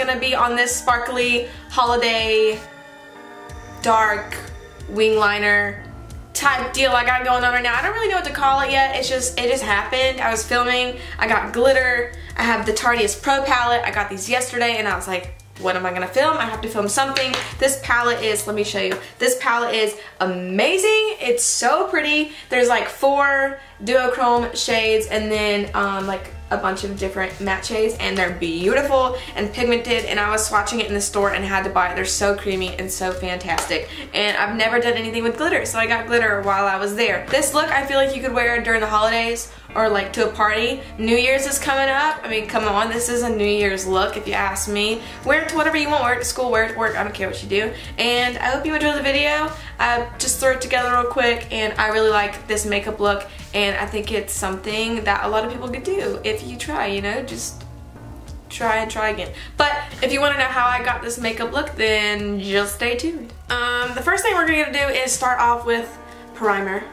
gonna be on this sparkly holiday dark wing liner type deal I got going on right now. I don't really know what to call it yet. It just happened. I was filming, I got glitter, I have the Tarteist Pro palette. I got these yesterday and I was like, what am I gonna film? I have to film something. This palette is, let me show you. This palette is amazing. It's so pretty. There's like 4 duochrome shades and then like a bunch of different matte shades, and they're beautiful and pigmented, and I was swatching it in the store and had to buy it. They're so creamy and so fantastic, and I've never done anything with glitter, so I got glitter while I was there. This look I feel like you could wear during the holidays or like to a party. New Year's is coming up. I mean, come on, this is a New Year's look if you ask me. Wear it to whatever you want. Wear it to school, wear it to work, I don't care what you do. And I hope you enjoyed the video. I just threw it together real quick, and I really like this makeup look, and I think it's something that a lot of people could do if you try, you know, just try and try again. But if you want to know how I got this makeup look, then just stay tuned. The first thing we're going to do is start off with primer.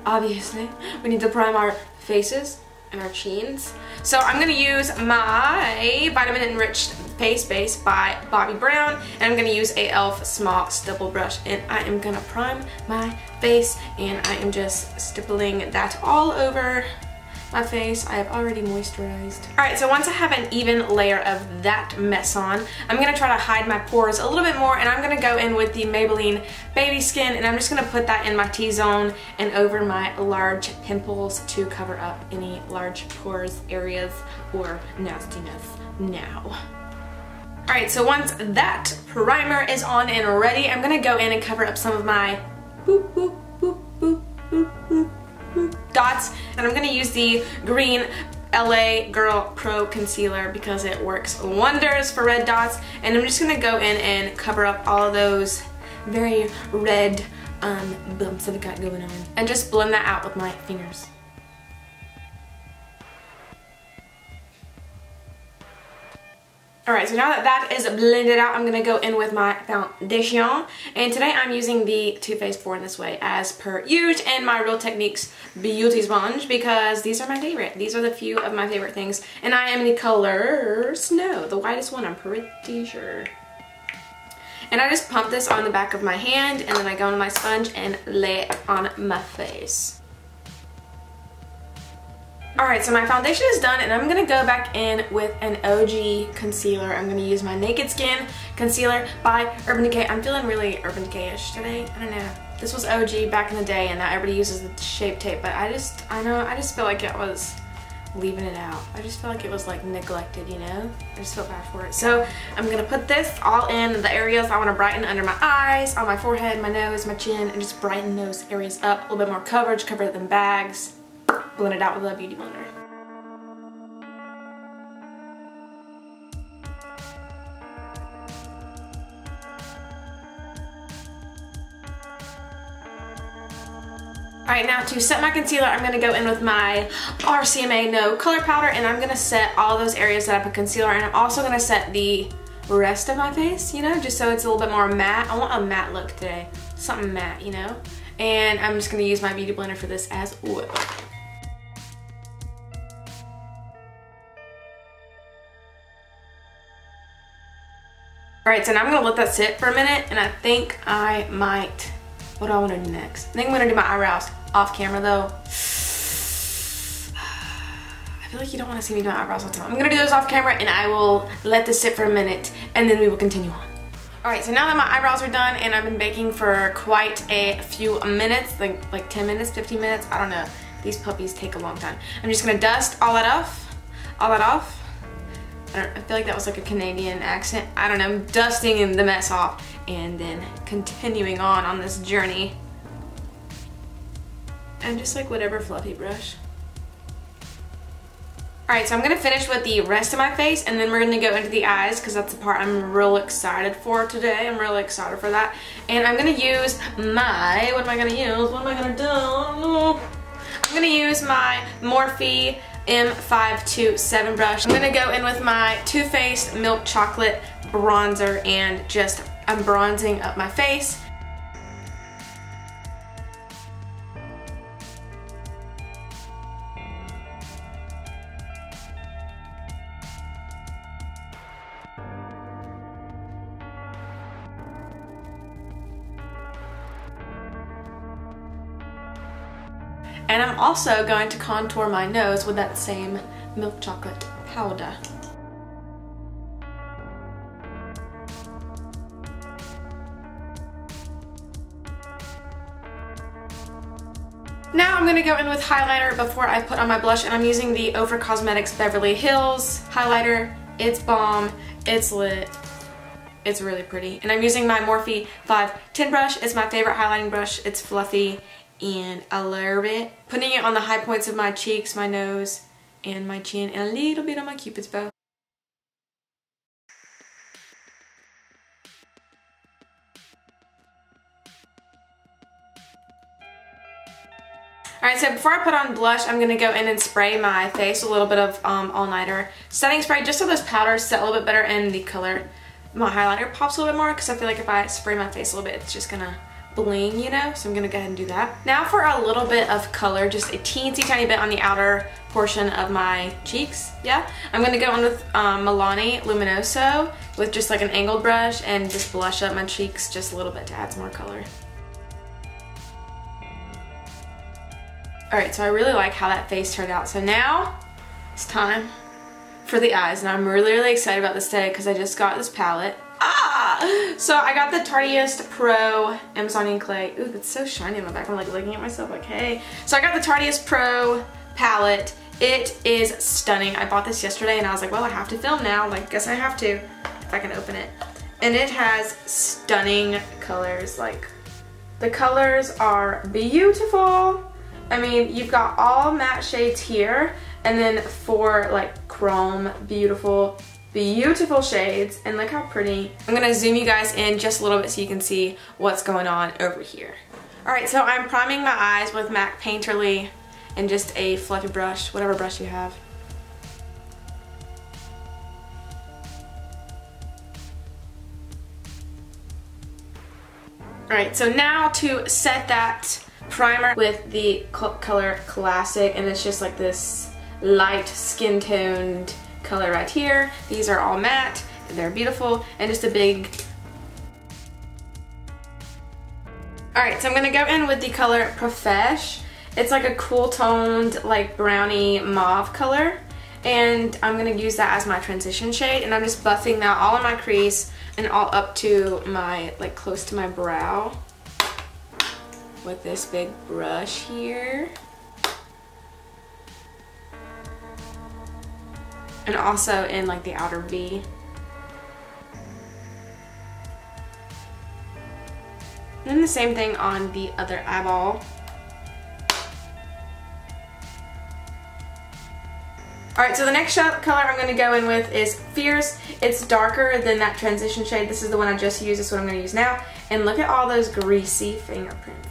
Obviously, we need to prime our faces and our chins. So I'm going to use my Vitamin Enriched Face Base by Bobbi Brown, and I'm going to use a e.l.f. small stipple brush, and I am going to prime my face, and I am just stippling that all over my face. I have already moisturized. Alright, so once I have an even layer of that mess on, I'm going to try to hide my pores a little bit more, and I'm going to go in with the Maybelline Baby Skin, and I'm just going to put that in my T-zone and over my large pimples to cover up any large pores, areas, or nastiness now. Alright, so once that primer is on and ready, I'm going to go in and cover up some of my boop, boop, boop, boop, boop, boop, dots, and I'm going to use the green LA Girl Pro Concealer because it works wonders for red dots, and I'm just going to go in and cover up all of those very red bumps that I've got going on, and just blend that out with my fingers. Alright, so now that that is blended out, I'm going to go in with my foundation. And today I'm using the Too Faced Born This Way as per usual, and my Real Techniques Beauty Sponge, because these are my favorite. These are the few of my favorite things. And I am in the color Snow, the whitest one, I'm pretty sure. And I just pump this on the back of my hand, and then I go into my sponge and lay it on my face. Alright, so my foundation is done, and I'm going to go back in with an OG concealer. I'm going to use my Naked Skin concealer by Urban Decay. I'm feeling really Urban Decay-ish today. I don't know. This was OG back in the day, and now everybody uses the Shape Tape, but I just feel like it was leaving it out. I just feel like it was like neglected, you know? I just feel bad for it. So I'm going to put this all in the areas I want to brighten under my eyes, on my forehead, my nose, my chin, and just brighten those areas up. A little bit more coverage, cover them bags. Blend it out with a beauty blender. Alright, now to set my concealer, I'm going to go in with my RCMA No Color Powder, and I'm going to set all those areas that I put concealer, and I'm also going to set the rest of my face, you know, just so it's a little bit more matte. I want a matte look today. Something matte, you know? And I'm just going to use my beauty blender for this as well. Alright, so now I'm going to let that sit for a minute, and I think I might, what do I want to do next? I think I'm going to do my eyebrows off camera though. I feel like you don't want to see me do my eyebrows all the time. I'm going to do those off camera, and I will let this sit for a minute, and then we will continue on. Alright, so now that my eyebrows are done, and I've been baking for quite a few minutes, like 10 minutes, 15 minutes, I don't know. These puppies take a long time. I'm just going to dust all that off. I feel like that was like a Canadian accent. I don't know. I'm dusting the mess off and then continuing on this journey. And just like whatever fluffy brush. Alright, so I'm going to finish with the rest of my face, and then we're going to go into the eyes because that's the part I'm real excited for today. I'm really excited for that. And I'm going to use my, what am I going to use? What am I going to do? I'm going to use my Morphe M527 brush. I'm going to go in with my Too Faced Milk Chocolate bronzer, and just I'm bronzing up my face. And I'm also going to contour my nose with that same milk chocolate powder. Now I'm going to go in with highlighter before I put on my blush, and I'm using the Ofra Cosmetics Beverly Hills highlighter. It's bomb, it's lit, it's really pretty. And I'm using my Morphe 510 brush. It's my favorite highlighting brush. It's fluffy and I love it. Putting it on the high points of my cheeks, my nose, and my chin, and a little bit on my Cupid's bow. Alright, so before I put on blush, I'm going to go in and spray my face with a little bit of all-nighter setting spray, just so those powders set a little bit better and the color, my highlighter pops a little bit more, because I feel like if I spray my face a little bit, it's just going to bling, you know? So I'm going to go ahead and do that. Now for a little bit of color, just a teensy tiny bit on the outer portion of my cheeks, yeah? I'm going to go in with Milani Luminoso with just like an angled brush and just blush up my cheeks just a little bit to add some more color. Alright, so I really like how that face turned out. So now it's time for the eyes. And I'm really, really excited about this today because I just got this palette. So I got the Tarteist Pro Amazonian Clay. Ooh, that's so shiny on the back. I'm like looking at myself like, hey. So I got the Tarteist Pro palette. It is stunning. I bought this yesterday and I was like, well, I have to film now. Like, guess I have to if I can open it. And it has stunning colors. Like, the colors are beautiful. I mean, you've got all matte shades here, and then 4 like chrome, beautiful, beautiful shades. And look how pretty. I'm gonna zoom you guys in just a little bit so you can see what's going on over here. Alright, so I'm priming my eyes with MAC Painterly and just a fluffy brush, whatever brush you have. Alright, so now to set that primer with the color Classic, and it's just like this light skin toned color right here. These are all matte, they're beautiful, and just a big... Alright, so I'm going to go in with the color Profesh. It's like a cool toned like brownie mauve color, and I'm going to use that as my transition shade, and I'm just buffing that all in my crease and all up to my, like close to my brow, with this big brush here. And also in like the outer V. And then the same thing on the other eyeball. Alright, so the next color I'm going to go in with is Fierce. It's darker than that transition shade. This is the one I just used. This is what I'm going to use now. And look at all those greasy fingerprints.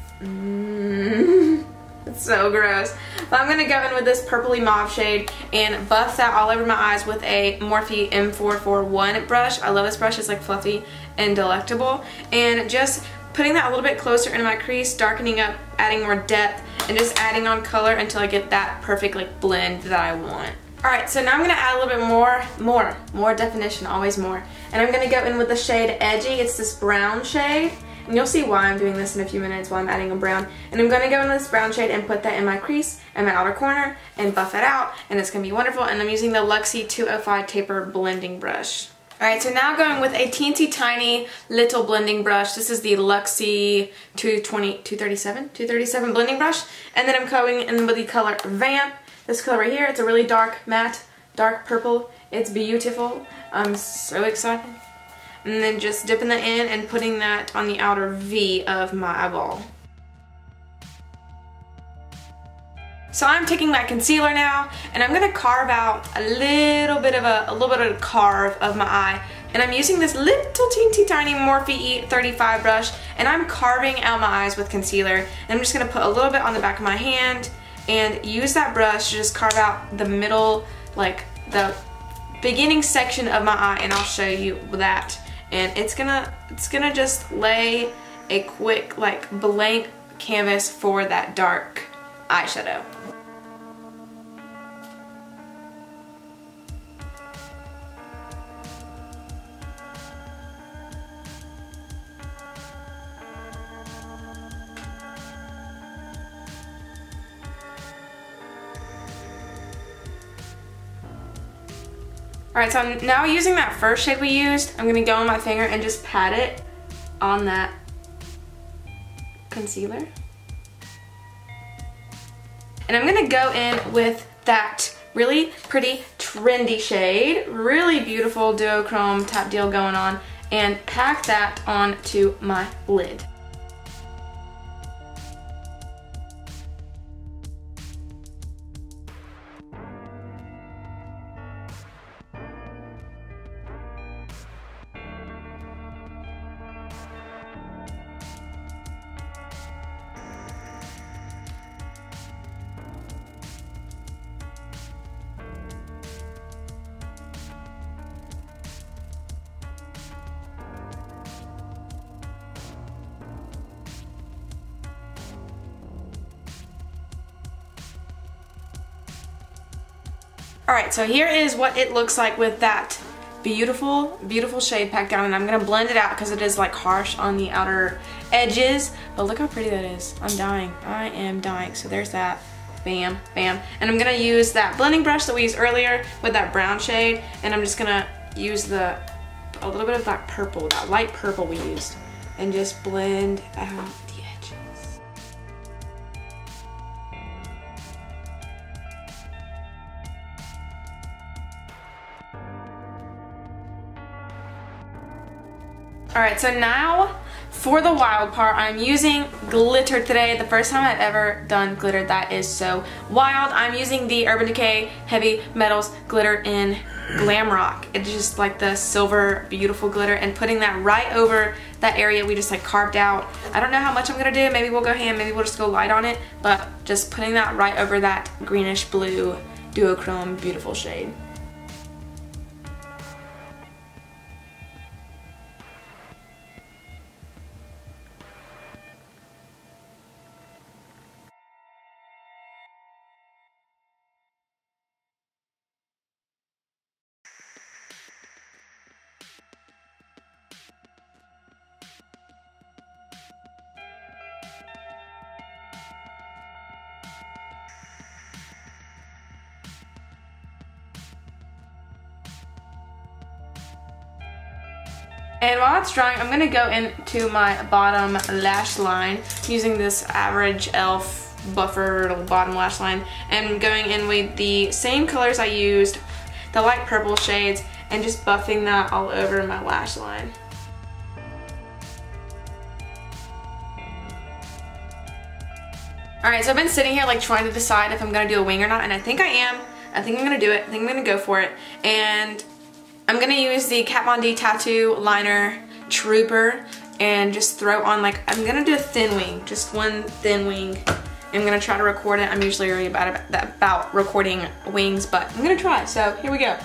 It's so gross. But I'm going to go in with this purpley mauve shade and buff that all over my eyes with a Morphe M441 brush. I love this brush. It's like fluffy and delectable. And just putting that a little bit closer into my crease, darkening up, adding more depth, and just adding on color until I get that perfect like blend that I want. Alright, so now I'm going to add a little bit more definition, always more. And I'm going to go in with the shade Edgy. It's this brown shade. And you'll see why I'm doing this in a few minutes while I'm adding a brown. And I'm going to go in this brown shade and put that in my crease and my outer corner and buff it out. And it's going to be wonderful. And I'm using the Luxie 205 Taper Blending Brush. Alright, so now going with a teensy tiny little blending brush. This is the Luxie 237 blending brush. And then I'm going in with the color Vamp. This color right here, it's a really dark matte, dark purple. It's beautiful. I'm so excited. And then just dipping that in and putting that on the outer V of my eyeball. So I'm taking my concealer now, and I'm gonna carve out a little bit of a carve of my eye. And I'm using this little teensy tiny Morphe E35 brush, and I'm carving out my eyes with concealer. And I'm just gonna put a little bit on the back of my hand and use that brush to just carve out the middle, like the beginning section of my eye, and I'll show you that. And it's gonna just lay a quick like blank canvas for that dark eyeshadow. Alright, so I'm now using that first shade we used. I'm gonna go on my finger and just pat it on that concealer. And I'm gonna go in with that really pretty trendy shade, really beautiful duochrome type deal going on, and pack that onto my lid. Alright, so here is what it looks like with that beautiful, beautiful shade packed down, and I'm gonna blend it out because it is like harsh on the outer edges, but look how pretty that is. I'm dying. I am dying. So there's that. Bam, bam. And I'm gonna use that blending brush that we used earlier with that brown shade, and I'm just gonna use a little bit of that purple, that light purple we used, and just blend out the edges. Alright, so now for the wild part, I'm using glitter today. The first time I've ever done glitter. That is so wild. I'm using the Urban Decay Heavy Metals glitter in Glam Rock. It's just like the silver beautiful glitter, and putting that right over that area we just like carved out. I don't know how much I'm gonna do. Maybe we'll go ham, maybe we'll just go light on it, but just putting that right over that greenish blue duochrome beautiful shade. And while it's drying, I'm going to go into my bottom lash line using this Average Elf Buffer bottom lash line, and going in with the same colors I used, the light purple shades, and just buffing that all over my lash line. Alright, so I've been sitting here like trying to decide if I'm going to do a wing or not, and I think I am. I think I'm going to do it. I think I'm going to go for it. And I'm going to use the Kat Von D Tattoo Liner Trooper and just throw on, like, I'm going to do a thin wing, just one thin wing. I'm going to try to record it. I'm usually really bad about recording wings, but I'm going to try. So here we go.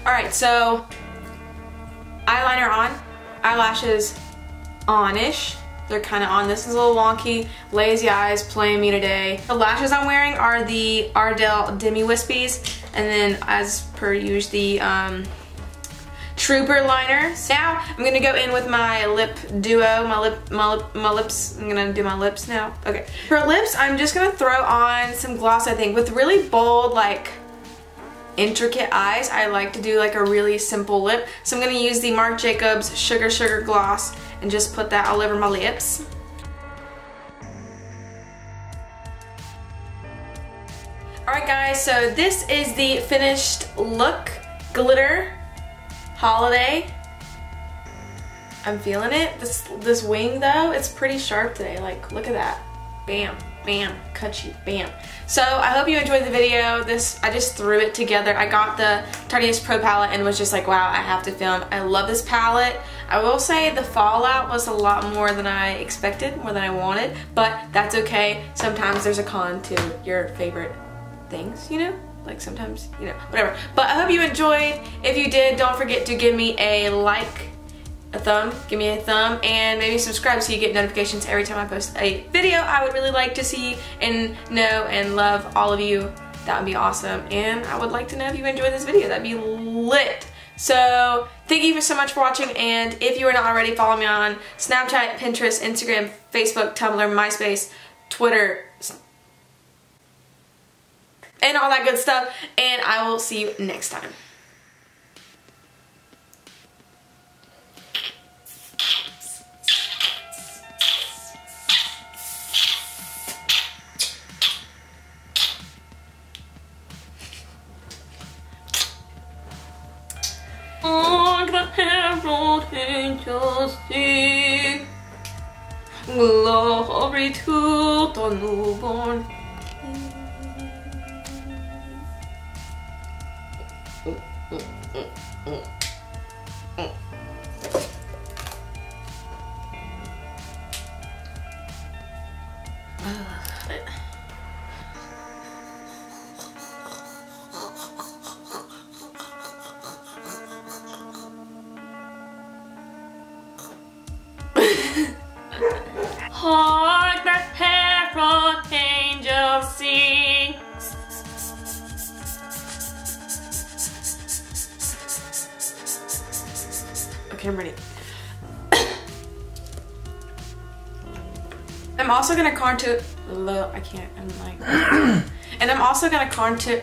Alright, so eyeliner on, eyelashes on-ish. They're kind of on. This is a little wonky. Lazy eyes playing me today. The lashes I'm wearing are the Ardell Demi Wispies, and then as per usual the Trooper liner. Now I'm gonna go in with my lip duo, my lips. I'm gonna do my lips now. Okay. For lips, I'm just gonna throw on some gloss, I think, with really bold, like, intricate eyes. I like to do like a really simple lip. So I'm gonna use the Marc Jacobs Sugar Gloss and just put that all over my lips. Alright guys, so this is the finished look. Glitter holiday. I'm feeling it. This wing though, it's pretty sharp today. Like, look at that. Bam, bam, cut you, bam. So I hope you enjoyed the video. I just threw it together. I got the Tarteist Pro palette and was just like, wow, I have to film. I love this palette. I will say the fallout was a lot more than I expected, more than I wanted, but that's okay. Sometimes there's a con to your favorite things, you know? Like sometimes, you know, whatever. But I hope you enjoyed. If you did, don't forget to give me a like, give me a thumb, and maybe subscribe so you get notifications every time I post a video. I would really like to see and know and love all of you. That would be awesome. And I would like to know if you enjoyed this video. That'd be lit. So thank you so much for watching, and if you are not already, follow me on Snapchat, Pinterest, Instagram, Facebook, Tumblr, MySpace, Twitter, and all that good stuff, and I will see you next time. On the herald angels sing, glory to the newborn. Hark the herald angels sing. Okay, I'm ready. I'm also gonna contour. I can't. I'm like. And I'm also gonna contour.